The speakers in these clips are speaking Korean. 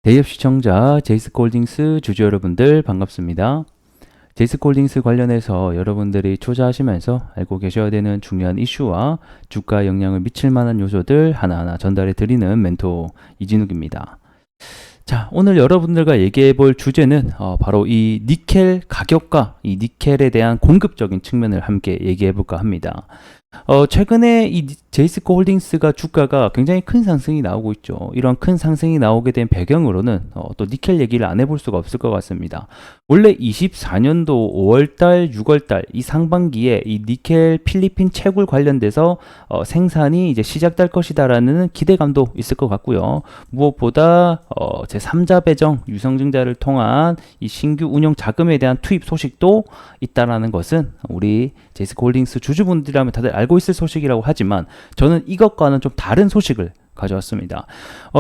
제이업 시청자 제이스콜딩스 주주 여러분들 반갑습니다. 제이스콜딩스 관련해서 여러분들이 투자하시면서 알고 계셔야 되는 중요한 이슈와 주가에 영향을 미칠 만한 요소들 하나하나 전달해 드리는 멘토 이진욱입니다. 자, 오늘 여러분들과 얘기해 볼 주제는 바로 이 니켈 가격과 이 니켈에 대한 공급적인 측면을 함께 얘기해 볼까 합니다. 최근에 이 제이스코 홀딩스가 주가가 굉장히 큰 상승이 나오고 있죠. 이런 큰 상승이 나오게 된 배경으로는 또 니켈 얘기를 안 해볼 수가 없을 것 같습니다. 원래 24년도 5월달, 6월달 이 상반기에 이 니켈 필리핀 채굴 관련돼서 생산이 이제 시작될 것이다라는 기대감도 있을 것 같고요. 무엇보다 제3자 배정 유상증자를 통한 이 신규 운용 자금에 대한 투입 소식도 있다라는 것은 우리 제이스코 홀딩스 주주분들이라면 다들 알고 있을 소식이라고 하지만 저는 이것과는 좀 다른 소식을 가져왔습니다.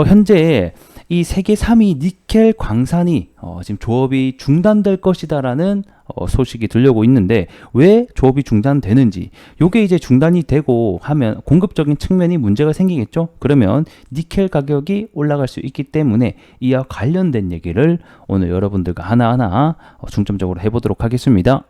현재 이 세계 3위 니켈 광산이 지금 조업이 중단될 것이다라는 소식이 들려오고 있는데 왜 조업이 중단되는지 요게 이제 중단이 되고 하면 공급적인 측면이 문제가 생기겠죠. 그러면 니켈 가격이 올라갈 수 있기 때문에 이와 관련된 얘기를 오늘 여러분들과 하나하나 중점적으로 해보도록 하겠습니다.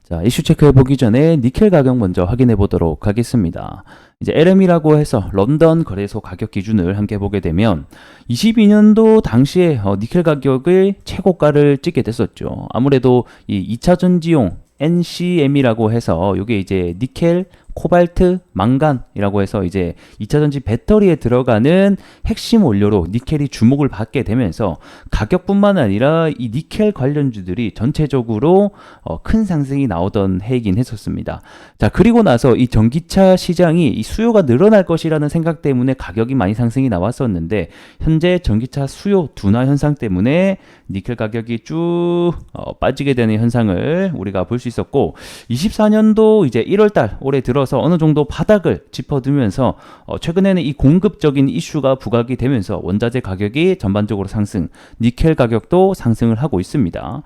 자, 이슈 체크해 보기 전에 니켈 가격 먼저 확인해 보도록 하겠습니다. 이제 LM이라고 해서 런던 거래소 가격 기준을 함께 보게 되면 22년도 당시에 니켈 가격의 최고가를 찍게 됐었죠. 아무래도 이 2차 전지용 NCM이라고 해서 이게 이제 니켈, 코발트, 망간이라고 해서 이제 2차 전지 배터리에 들어가는 핵심 원료로 니켈이 주목을 받게 되면서 가격뿐만 아니라 이 니켈 관련주들이 전체적으로 큰 상승이 나오던 해이긴 했었습니다. 자, 그리고 나서 이 전기차 시장이 이 수요가 늘어날 것이라는 생각 때문에 가격이 많이 상승이 나왔었는데 현재 전기차 수요 둔화 현상 때문에 니켈 가격이 쭉 빠지게 되는 현상을 우리가 볼 수 있었고 24년도 이제 1월달 올해 들어서 어느 정도 바닥을 짚어두면서 최근에는 이 공급적인 이슈가 부각이 되면서 원자재 가격이 전반적으로 상승, 니켈 가격도 상승을 하고 있습니다.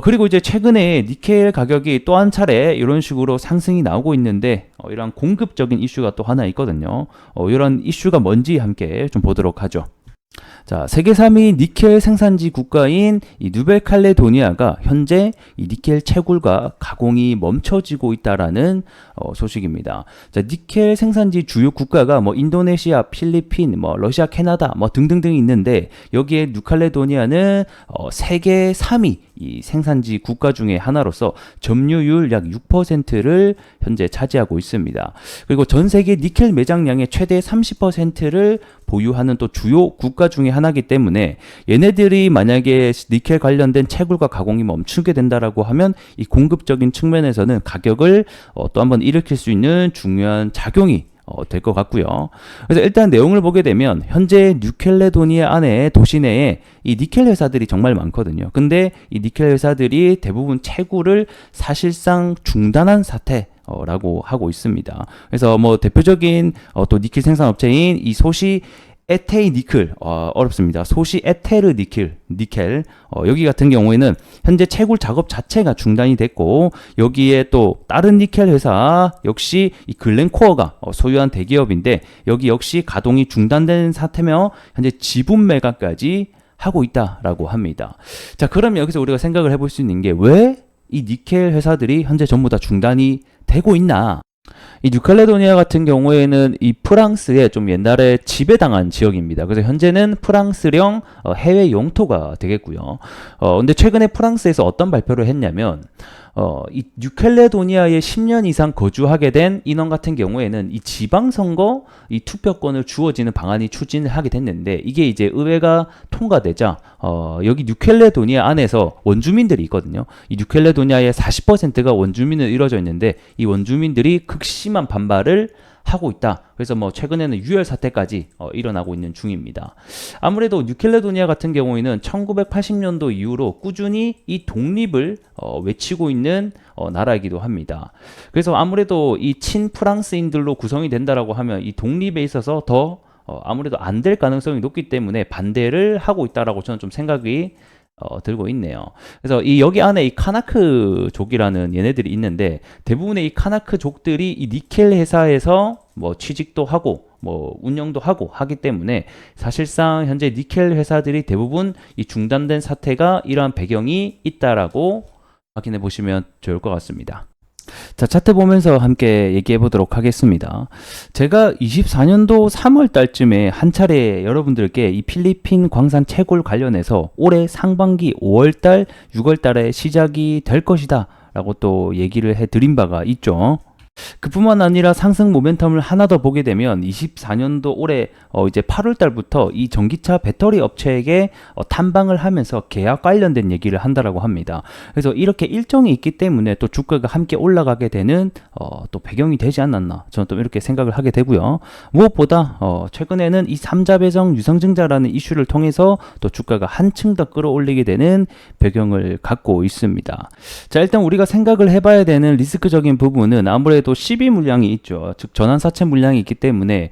그리고 이제 최근에 니켈 가격이 또 한 차례 이런 식으로 상승이 나오고 있는데 이런 공급적인 이슈가 또 하나 있거든요. 이런 이슈가 뭔지 함께 좀 보도록 하죠. 자, 세계 3위 니켈 생산지 국가인 이 뉴벨칼레도니아가 현재 이 니켈 채굴과 가공이 멈춰지고 있다라는 소식입니다. 자, 니켈 생산지 주요 국가가 뭐 인도네시아, 필리핀, 뭐 러시아, 캐나다 뭐 등등등 있는데 여기에 뉴칼레도니아는 세계 3위 이 생산지 국가 중에 하나로서 점유율 약 6%를 현재 차지하고 있습니다. 그리고 전 세계 니켈 매장량의 최대 30%를 보유하는 또 주요 국가 중에 하나이기 때문에 얘네들이 만약에 니켈 관련된 채굴과 가공이 멈추게 된다라고 하면 이 공급적인 측면에서는 가격을 또 한번 일으킬 수 있는 중요한 작용이 될 것 같고요. 그래서 일단 내용을 보게 되면 현재 뉴캘레도니아 안에 도시 내에 이 니켈 회사들이 정말 많거든요. 근데 이 니켈 회사들이 대부분 채굴을 사실상 중단한 사태 라고 하고 있습니다. 그래서 뭐 대표적인 또 니켈 생산 업체인 이 소시 에테이 니켈 어렵습니다. 소시 에테르 니켈 여기 같은 경우에는 현재 채굴 작업 자체가 중단이 됐고 여기에 또 다른 니켈 회사 역시 이 글렌코어가 소유한 대기업인데 여기 역시 가동이 중단된 상태며 현재 지분 매각까지 하고 있다라고 합니다. 자, 그럼 여기서 우리가 생각을 해볼 수 있는 게 왜 이 니켈 회사들이 현재 전부 다 중단이 되고 있나? 이 뉴칼레도니아 같은 경우에는 이 프랑스에 좀 옛날에 지배당한 지역입니다. 그래서 현재는 프랑스령 해외 영토가 되겠고요. 근데 최근에 프랑스에서 어떤 발표를 했냐면 이 뉴칼레도니아에 10년 이상 거주하게 된 인원 같은 경우에는 이 지방선거 이 투표권을 주어지는 방안이 추진을 하게 됐는데 이게 이제 의회가 통과되자 여기 뉴칼레도니아 안에서 원주민들이 있거든요. 이 뉴칼레도니아의 40%가 원주민으로 이루어져 있는데 이 원주민들이 극심한 반발을 하고 있다. 그래서 뭐 최근에는 유혈 사태까지 일어나고 있는 중입니다. 아무래도 뉴캘레도니아 같은 경우에는 1980년도 이후로 꾸준히 이 독립을 외치고 있는 나라이기도 합니다. 그래서 아무래도 이 친프랑스인들로 구성이 된다라고 하면 이 독립에 있어서 더 아무래도 안 될 가능성이 높기 때문에 반대를 하고 있다라고 저는 좀 생각이 들고 있네요. 그래서 이 여기 안에 이 카나크족이라는 얘네들이 있는데 대부분의 이 카나크족들이 이 니켈 회사에서 뭐 취직도 하고 뭐 운영도 하고 하기 때문에 사실상 현재 니켈 회사들이 대부분 이 중단된 사태가 이러한 배경이 있다라고 확인해 보시면 좋을 것 같습니다. 자, 차트 보면서 함께 얘기해 보도록 하겠습니다. 제가 24년도 3월 달쯤에 한 차례 여러분들께 이 필리핀 광산 채굴 관련해서 올해 상반기 5월 달, 6월 달에 시작이 될 것이다 라고 또 얘기를 해 드린 바가 있죠. 그뿐만 아니라 상승 모멘텀을 하나 더 보게 되면 24년도 올해 이제 8월 달부터 이 전기차 배터리 업체에게 탐방을 하면서 계약 관련된 얘기를 한다라고 합니다. 그래서 이렇게 일정이 있기 때문에 또 주가가 함께 올라가게 되는 또 배경이 되지 않았나 저는 또 이렇게 생각을 하게 되고요. 무엇보다 최근에는 이 삼자 배정 유상증자라는 이슈를 통해서 또 주가가 한층 더 끌어올리게 되는 배경을 갖고 있습니다. 자, 일단 우리가 생각을 해봐야 되는 리스크적인 부분은 아무래도 12 물량이 있죠. 즉 전환사채 물량이 있기 때문에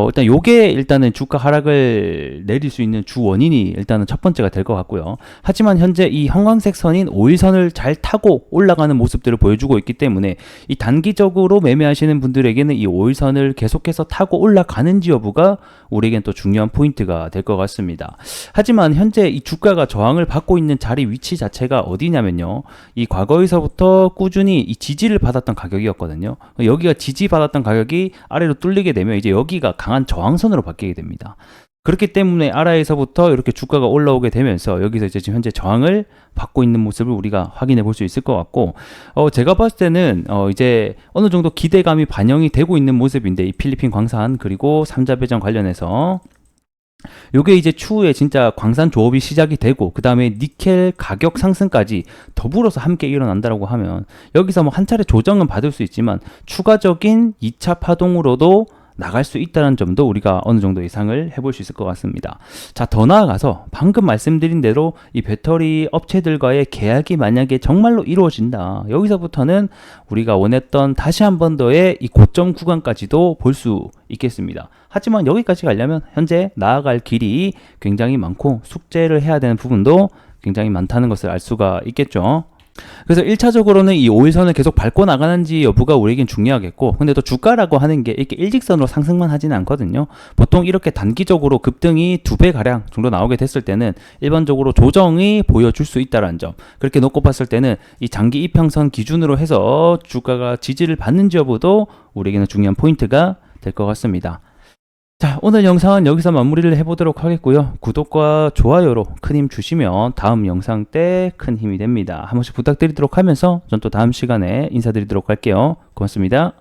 일단 요게 일단은 주가 하락을 내릴 수 있는 주 원인이 일단은 첫 번째가 될 것 같고요. 하지만 현재 이 형광색 선인 5일선을 잘 타고 올라가는 모습들을 보여주고 있기 때문에 이 단기적으로 매매하시는 분들에게는 이 5일선을 계속해서 타고 올라가는지 여부가 우리에겐 또 중요한 포인트가 될 것 같습니다. 하지만 현재 이 주가가 저항을 받고 있는 자리 위치 자체가 어디냐면요. 이 과거에서부터 꾸준히 이 지지를 받았던 가격이었거든요. 여기가 지지받았던 가격이 아래로 뚫리게 되면 이제 여기가 강한 저항선으로 바뀌게 됩니다. 그렇기 때문에 아래에서부터 이렇게 주가가 올라오게 되면서 여기서 이제 지금 현재 저항을 받고 있는 모습을 우리가 확인해 볼 수 있을 것 같고, 제가 봤을 때는 이제 어느 정도 기대감이 반영이 되고 있는 모습인데, 이 필리핀 광산 그리고 삼자 배정 관련해서 요게 이제 추후에 진짜 광산 조업이 시작이 되고 그 다음에 니켈 가격 상승까지 더불어서 함께 일어난다라고 하면 여기서 뭐 한 차례 조정은 받을 수 있지만 추가적인 2차 파동으로도 나갈 수 있다는 점도 우리가 어느 정도 예상을 해볼 수 있을 것 같습니다. 자, 더 나아가서 방금 말씀드린 대로 이 배터리 업체들과의 계약이 만약에 정말로 이루어진다. 여기서부터는 우리가 원했던 다시 한 번 더의 이 고점 구간까지도 볼 수 있겠습니다. 하지만 여기까지 가려면 현재 나아갈 길이 굉장히 많고 숙제를 해야 되는 부분도 굉장히 많다는 것을 알 수가 있겠죠. 그래서 1차적으로는 이 5일선을 계속 밟고 나가는지 여부가 우리에겐 중요하겠고, 근데 또 주가라고 하는 게 이렇게 일직선으로 상승만 하지는 않거든요. 보통 이렇게 단기적으로 급등이 2배 가량 정도 나오게 됐을 때는 일반적으로 조정이 보여줄 수 있다는 점, 그렇게 놓고 봤을 때는 이 장기 이평선 기준으로 해서 주가가 지지를 받는지 여부도 우리에게는 중요한 포인트가 될 것 같습니다. 자, 오늘 영상은 여기서 마무리를 해보도록 하겠고요. 구독과 좋아요로 큰 힘 주시면 다음 영상 때 큰 힘이 됩니다. 한 번씩 부탁드리도록 하면서 전 또 다음 시간에 인사드리도록 할게요. 고맙습니다.